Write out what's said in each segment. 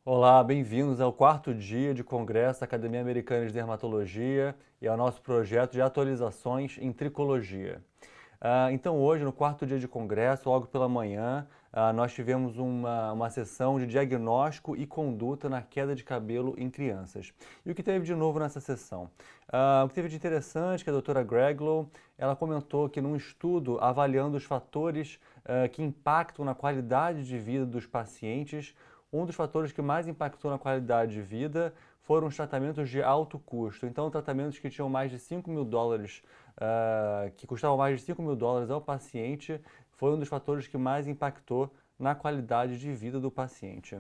Olá, bem-vindos ao quarto dia de Congresso da Academia Americana de Dermatologia e ao nosso projeto de atualizações em tricologia. Então, hoje, no quarto dia de Congresso, logo pela manhã, nós tivemos uma sessão de diagnóstico e conduta na queda de cabelo em crianças. E o que teve de novo nessa sessão? O que teve de interessante é que a doutora Greglow, ela comentou que num estudo avaliando os fatores que impactam na qualidade de vida dos pacientes, um dos fatores que mais impactou na qualidade de vida foram os tratamentos de alto custo. Então, tratamentos que tinham mais de 5 mil dólares, que custavam mais de 5 mil dólares ao paciente, foi um dos fatores que mais impactou na qualidade de vida do paciente.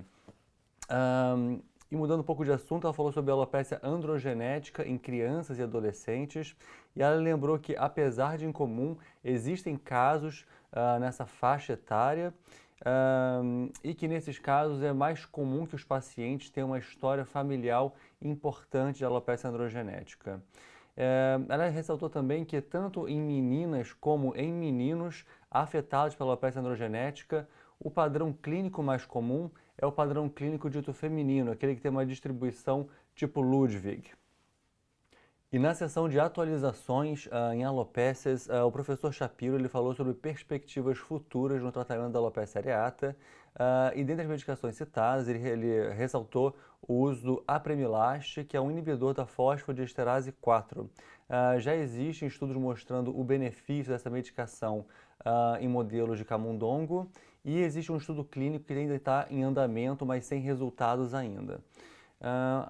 E mudando um pouco de assunto, ela falou sobre a alopecia androgenética em crianças e adolescentes, e ela lembrou que, apesar de incomum, existem casos nessa faixa etária, e que nesses casos é mais comum que os pacientes tenham uma história familiar importante de alopecia androgenética. Ela ressaltou também que tanto em meninas como em meninos afetados pela alopecia androgenética, o padrão clínico mais comum é o padrão clínico dito feminino, aquele que tem uma distribuição tipo Ludwig. E na sessão de atualizações em alopécias, o professor Shapiro ele falou sobre perspectivas futuras no tratamento da alopecia areata. E dentre as medicações citadas, ele ressaltou o uso do apremilast, que é um inibidor da fosfodiesterase 4. Já existem estudos mostrando o benefício dessa medicação em modelos de camundongo, e existe um estudo clínico que ainda está em andamento, mas sem resultados ainda.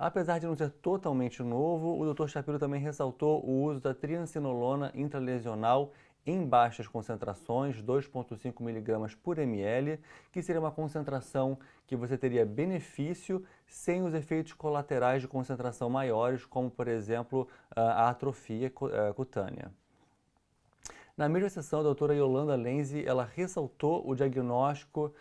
Apesar de não ser totalmente novo, o Dr. Shapiro também ressaltou o uso da triancinolona intralesional em baixas concentrações, 2,5 mg por ml, que seria uma concentração que você teria benefício sem os efeitos colaterais de concentração maiores, como, por exemplo, a atrofia cutânea. Na mesma sessão, a doutora Yolanda Lenzi, ela ressaltou o diagnóstico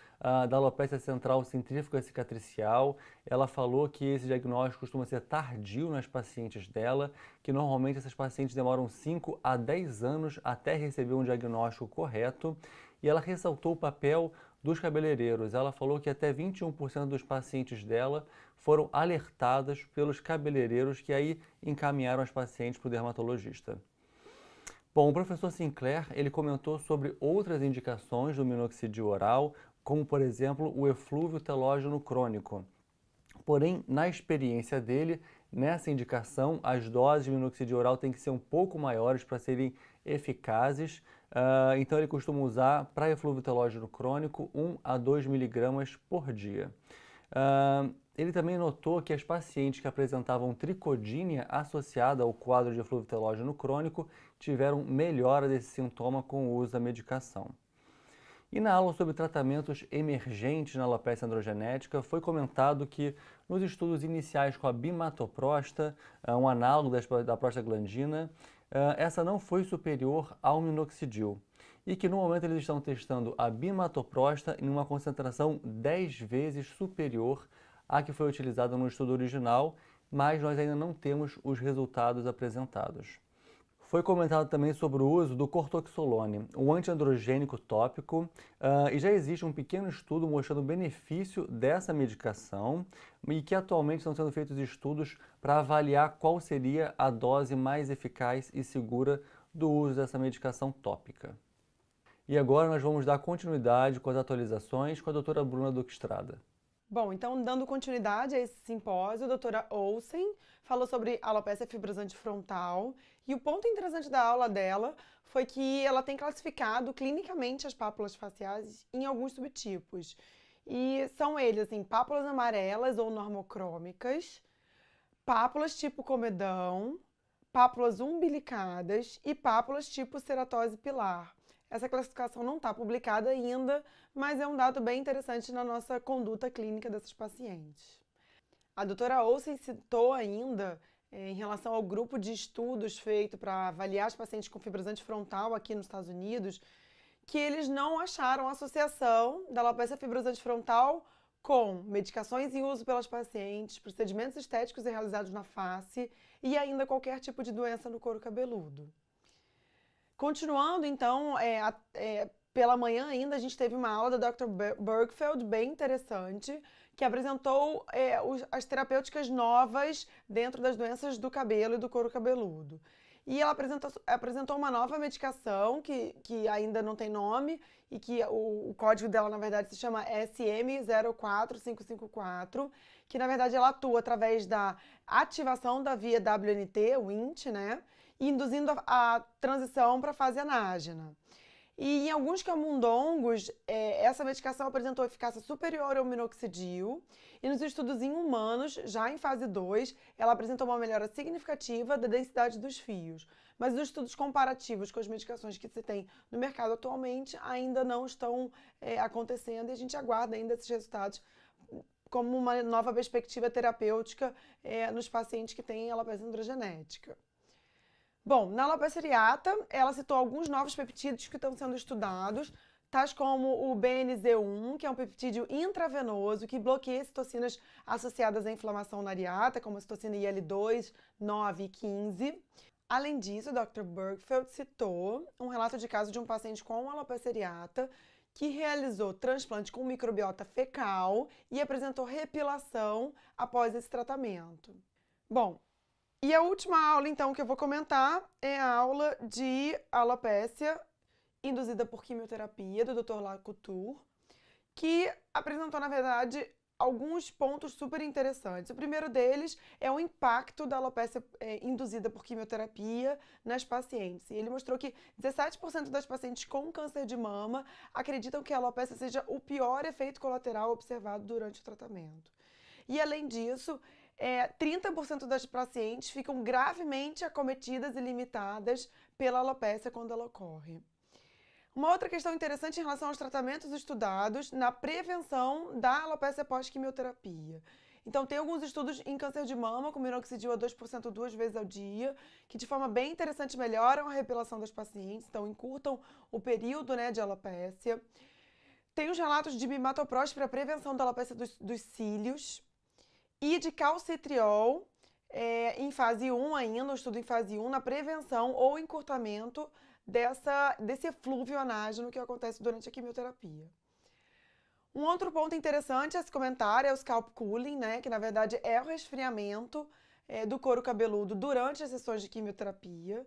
da alopecia central centrífuga cicatricial. Ela falou que esse diagnóstico costuma ser tardio nas pacientes dela, que normalmente essas pacientes demoram 5 a 10 anos até receber um diagnóstico correto. E ela ressaltou o papel dos cabeleireiros. Ela falou que até 21% dos pacientes dela foram alertadas pelos cabeleireiros que aí encaminharam as pacientes para o dermatologista. Bom, o professor Sinclair, ele comentou sobre outras indicações do minoxidil oral, como, por exemplo, o eflúvio telógeno crônico. Porém, na experiência dele, nessa indicação, as doses de minoxidil oral têm que ser um pouco maiores para serem eficazes. Então, ele costuma usar, para eflúvio telógeno crônico, 1 a 2 miligramas por dia. Ele também notou que as pacientes que apresentavam tricodínia associada ao quadro de eflúvio telógeno crônico tiveram melhora desse sintoma com o uso da medicação. E na aula sobre tratamentos emergentes na alopecia androgenética, foi comentado que nos estudos iniciais com a bimatoprosta, um análogo da prostaglandina, essa não foi superior ao minoxidil. E que no momento eles estão testando a bimatoprosta em uma concentração 10 vezes superior à que foi utilizada no estudo original, mas nós ainda não temos os resultados apresentados. Foi comentado também sobre o uso do cortoxolone, um antiandrogênico tópico, e já existe um pequeno estudo mostrando o benefício dessa medicação e que atualmente estão sendo feitos estudos para avaliar qual seria a dose mais eficaz e segura do uso dessa medicação tópica. E agora nós vamos dar continuidade com as atualizações com a doutora Bruna Duque Estrada. Bom, então, dando continuidade a esse simpósio, a doutora Olsen falou sobre alopecia fibrosante frontal, e o ponto interessante da aula dela foi que ela tem classificado clinicamente as pápulas faciais em alguns subtipos. E são eles, assim, pápulas amarelas ou normocrômicas, pápulas tipo comedão, pápulas umbilicadas e pápulas tipo ceratose pilar. Essa classificação não está publicada ainda, mas é um dado bem interessante na nossa conduta clínica desses pacientes. A doutora Olsen citou ainda, em relação ao grupo de estudos feito para avaliar os pacientes com fibrosante frontal aqui nos Estados Unidos, que eles não acharam associação da alopecia fibrosante frontal com medicações em uso pelas pacientes, procedimentos estéticos realizados na face e ainda qualquer tipo de doença no couro cabeludo. Continuando, então, pela manhã ainda, a gente teve uma aula da Dr. Bergfeld bem interessante, que apresentou as terapêuticas novas dentro das doenças do cabelo e do couro cabeludo. E ela apresentou uma nova medicação que ainda não tem nome e que o código dela, na verdade, se chama SM04554, que, na verdade, ela atua através da ativação da via WNT, o WNT, né? E induzindo a transição para a fase anágena. E em alguns camundongos, essa medicação apresentou eficácia superior ao minoxidil. E nos estudos em humanos, já em fase 2, ela apresentou uma melhora significativa da densidade dos fios. Mas os estudos comparativos com as medicações que se tem no mercado atualmente ainda não estão acontecendo e a gente aguarda ainda esses resultados como uma nova perspectiva terapêutica nos pacientes que têm alopecia androgenética. Bom, na alopecia areata, ela citou alguns novos peptídeos que estão sendo estudados, tais como o BNZ1, que é um peptídeo intravenoso que bloqueia citocinas associadas à inflamação na areata, como a citocina IL-2, 9 e 15. Além disso, o Dr. Bergfeld citou um relato de caso de um paciente com alopecia areata que realizou transplante com microbiota fecal e apresentou repilação após esse tratamento. Bom, e a última aula, então, que eu vou comentar é a aula de alopecia induzida por quimioterapia, do Dr. Lacouture, que apresentou, na verdade, alguns pontos super interessantes. O primeiro deles é o impacto da alopecia induzida por quimioterapia nas pacientes. E ele mostrou que 17% das pacientes com câncer de mama acreditam que a alopecia seja o pior efeito colateral observado durante o tratamento. E, além disso, 30% das pacientes ficam gravemente acometidas e limitadas pela alopecia quando ela ocorre. Uma outra questão interessante em relação aos tratamentos estudados na prevenção da alopecia pós-quimioterapia. Então, tem alguns estudos em câncer de mama com minoxidil a 2% 2 vezes ao dia, que de forma bem interessante melhoram a repilação das pacientes, então encurtam o período de alopecia. Tem os relatos de bimatoprost para a prevenção da alopecia dos cílios e de calcitriol em fase 1 ainda, um estudo em fase 1, na prevenção ou encurtamento desse eflúvio anágeno que acontece durante a quimioterapia. Um outro ponto interessante a se comentar é o scalp cooling, né, que na verdade é o resfriamento do couro cabeludo durante as sessões de quimioterapia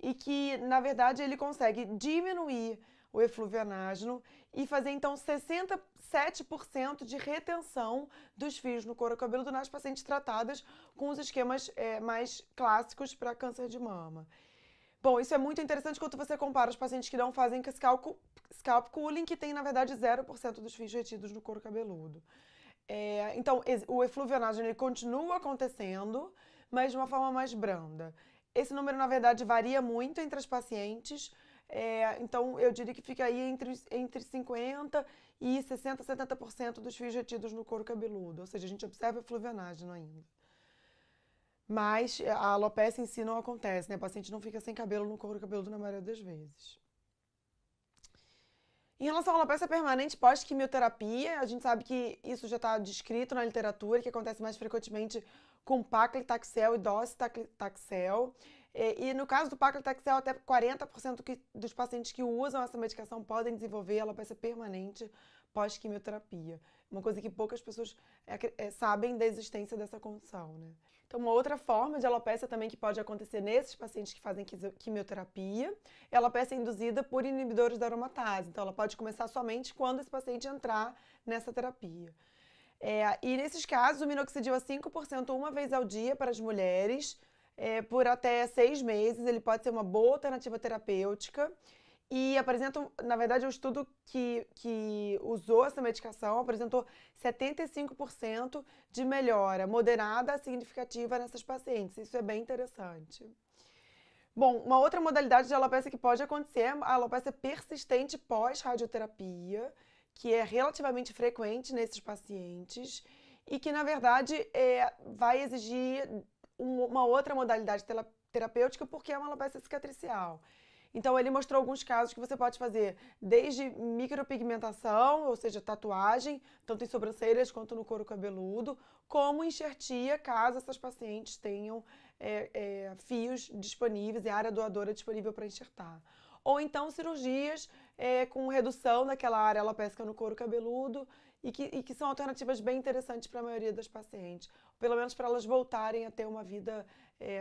e que, na verdade, ele consegue diminuir o eflúvio anágeno e fazer, então, 67% de retenção dos fios no couro cabeludo nas pacientes tratadas com os esquemas mais clássicos para câncer de mama. Bom, isso é muito interessante quando você compara os pacientes que não fazem scalp cooling, que tem, na verdade, 0% dos fios retidos no couro cabeludo. Então, o eflúvio anágeno ele continua acontecendo, mas de uma forma mais branda. Esse número, na verdade, varia muito entre as pacientes, então eu diria que fica aí entre 50% e 60%, 70% dos fios retidos no couro cabeludo, ou seja, a gente observa eflúvio anágeno ainda. Mas a alopecia em si não acontece, né? O paciente não fica sem cabelo no couro cabeludo na maioria das vezes. Em relação à alopecia permanente pós-quimioterapia, a gente sabe que isso já está descrito na literatura, que acontece mais frequentemente com paclitaxel e docetaxel. E no caso do paclitaxel, até 40% dos pacientes que usam essa medicação podem desenvolver alopecia permanente pós-quimioterapia. Uma coisa que poucas pessoas sabem da existência dessa condição, né? Então, uma outra forma de alopecia também que pode acontecer nesses pacientes que fazem quimioterapia é a alopecia induzida por inibidores da aromatase. Então, ela pode começar somente quando esse paciente entrar nessa terapia. E nesses casos, o minoxidil a 5% uma vez ao dia para as mulheres, por até 6 meses, ele pode ser uma boa alternativa terapêutica. E apresentam, na verdade, um estudo que usou essa medicação apresentou 75% de melhora moderada a significativa nessas pacientes. Isso é bem interessante. Bom, uma outra modalidade de alopecia que pode acontecer é a alopecia persistente pós-radioterapia, que é relativamente frequente nesses pacientes e que, na verdade, vai exigir uma outra modalidade terapêutica porque é uma alopecia cicatricial. Então, ele mostrou alguns casos que você pode fazer desde micropigmentação, ou seja, tatuagem, tanto em sobrancelhas quanto no couro cabeludo, como enxertia, caso essas pacientes tenham fios disponíveis e área doadora disponível para enxertar. ou então cirurgias com redução daquela área alopécica no couro cabeludo e que são alternativas bem interessantes para a maioria das pacientes, pelo menos para elas voltarem a ter uma vida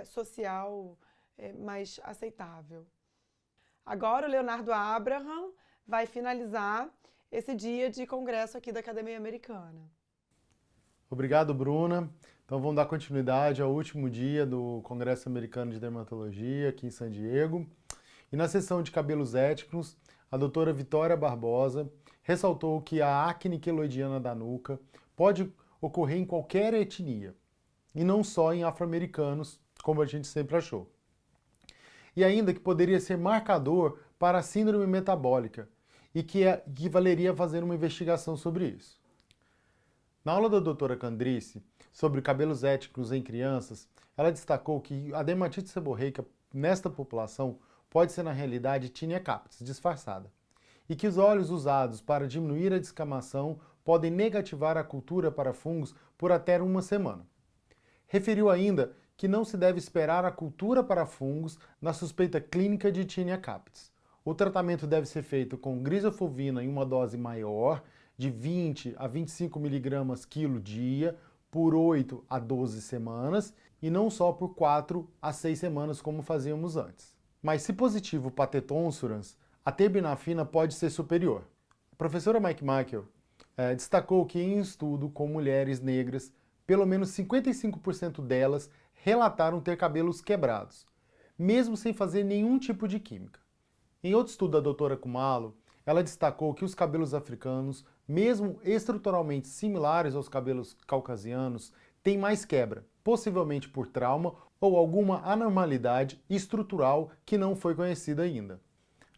social mais aceitável. Agora o Leonardo Abraham vai finalizar esse dia de congresso aqui da Academia Americana. Obrigado, Bruna. Então vamos dar continuidade ao último dia do Congresso Americano de Dermatologia aqui em San Diego. E na sessão de cabelos étnicos, a doutora Vitória Barbosa ressaltou que a acne queloidiana da nuca pode ocorrer em qualquer etnia, e não só em afro-americanos, como a gente sempre achou. E ainda que poderia ser marcador para a síndrome metabólica, e que valeria fazer uma investigação sobre isso. Na aula da doutora Candrice, sobre cabelos étnicos em crianças, ela destacou que a dermatite seborreica nesta população pode ser na realidade tinea capitis disfarçada, e que os óleos usados para diminuir a descamação podem negativar a cultura para fungos por até uma semana. Referiu ainda que não se deve esperar a cultura para fungos na suspeita clínica de tinea capitis. O tratamento deve ser feito com grisofulvina em uma dose maior, de 20 a 25 mg quilo dia, por 8 a 12 semanas, e não só por 4 a 6 semanas como fazíamos antes. Mas se positivo para tetonsurans, a terbinafina pode ser superior. A professora Mike Michael destacou que em estudo com mulheres negras, pelo menos 55% delas relataram ter cabelos quebrados, mesmo sem fazer nenhum tipo de química. Em outro estudo da doutora Kumalo, ela destacou que os cabelos africanos, mesmo estruturalmente similares aos cabelos caucasianos, têm mais quebra, possivelmente por trauma ou alguma anormalidade estrutural que não foi conhecida ainda.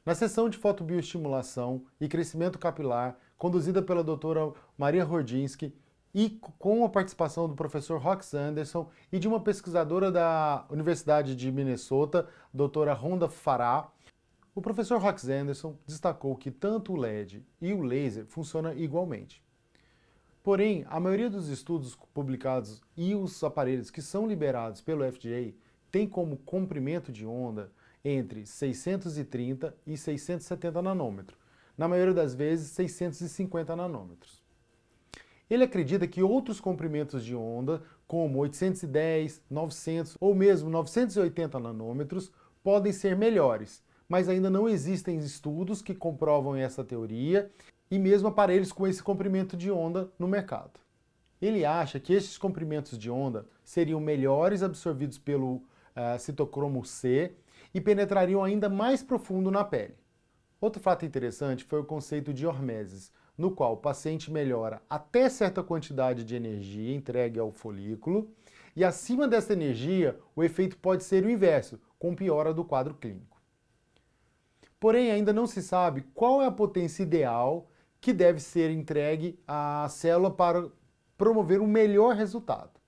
Na sessão de fotobioestimulação e crescimento capilar, conduzida pela doutora Maria Rodzinski, e com a participação do professor Rox Anderson e de uma pesquisadora da Universidade de Minnesota, doutora Rhonda Farah, o professor Rox Anderson destacou que tanto o LED e o laser funcionam igualmente. Porém, a maioria dos estudos publicados e os aparelhos que são liberados pelo FDA têm como comprimento de onda entre 630 e 670 nanômetros, na maioria das vezes 650 nanômetros. Ele acredita que outros comprimentos de onda, como 810, 900 ou mesmo 980 nanômetros, podem ser melhores, mas ainda não existem estudos que comprovam essa teoria e mesmo aparelhos com esse comprimento de onda no mercado. Ele acha que esses comprimentos de onda seriam melhores absorvidos pelo citocromo C e penetrariam ainda mais profundo na pele. Outro fato interessante foi o conceito de hormeses, no qual o paciente melhora até certa quantidade de energia entregue ao folículo, e acima dessa energia o efeito pode ser o inverso, com piora do quadro clínico. Porém, ainda não se sabe qual é a potência ideal que deve ser entregue à célula para promover um melhor resultado.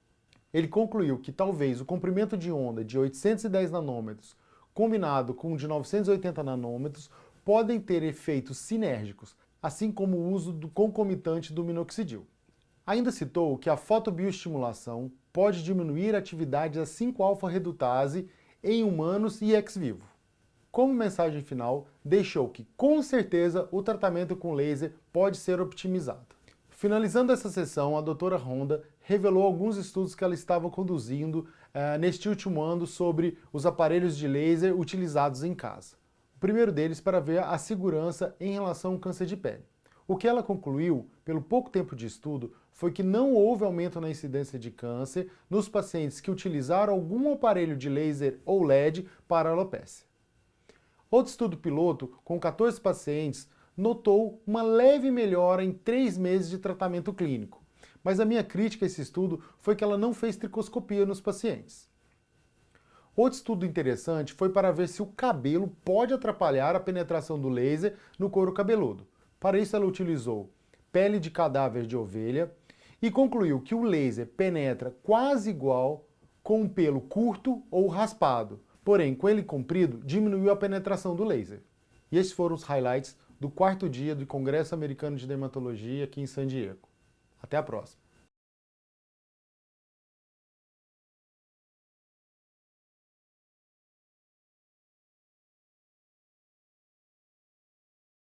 Ele concluiu que talvez o comprimento de onda de 810 nanômetros combinado com o de 980 nanômetros podem ter efeitos sinérgicos, assim como o uso do concomitante do minoxidil. Ainda citou que a fotobioestimulação pode diminuir a atividade da 5-alfa-redutase em humanos e ex vivo. Como mensagem final, deixou que, com certeza, o tratamento com laser pode ser optimizado. Finalizando essa sessão, a doutora Rhonda revelou alguns estudos que ela estava conduzindo neste último ano sobre os aparelhos de laser utilizados em casa. O primeiro deles para ver a segurança em relação ao câncer de pele. O que ela concluiu, pelo pouco tempo de estudo, foi que não houve aumento na incidência de câncer nos pacientes que utilizaram algum aparelho de laser ou LED para alopecia. Outro estudo piloto, com 14 pacientes, notou uma leve melhora em 3 meses de tratamento clínico. Mas a minha crítica a esse estudo foi que ela não fez tricoscopia nos pacientes. Outro estudo interessante foi para ver se o cabelo pode atrapalhar a penetração do laser no couro cabeludo. Para isso ela utilizou pele de cadáver de ovelha e concluiu que o laser penetra quase igual com um pelo curto ou raspado. Porém, com ele comprido, diminuiu a penetração do laser. E esses foram os highlights do 4º dia do Congresso Americano de Dermatologia aqui em San Diego. Até a próxima!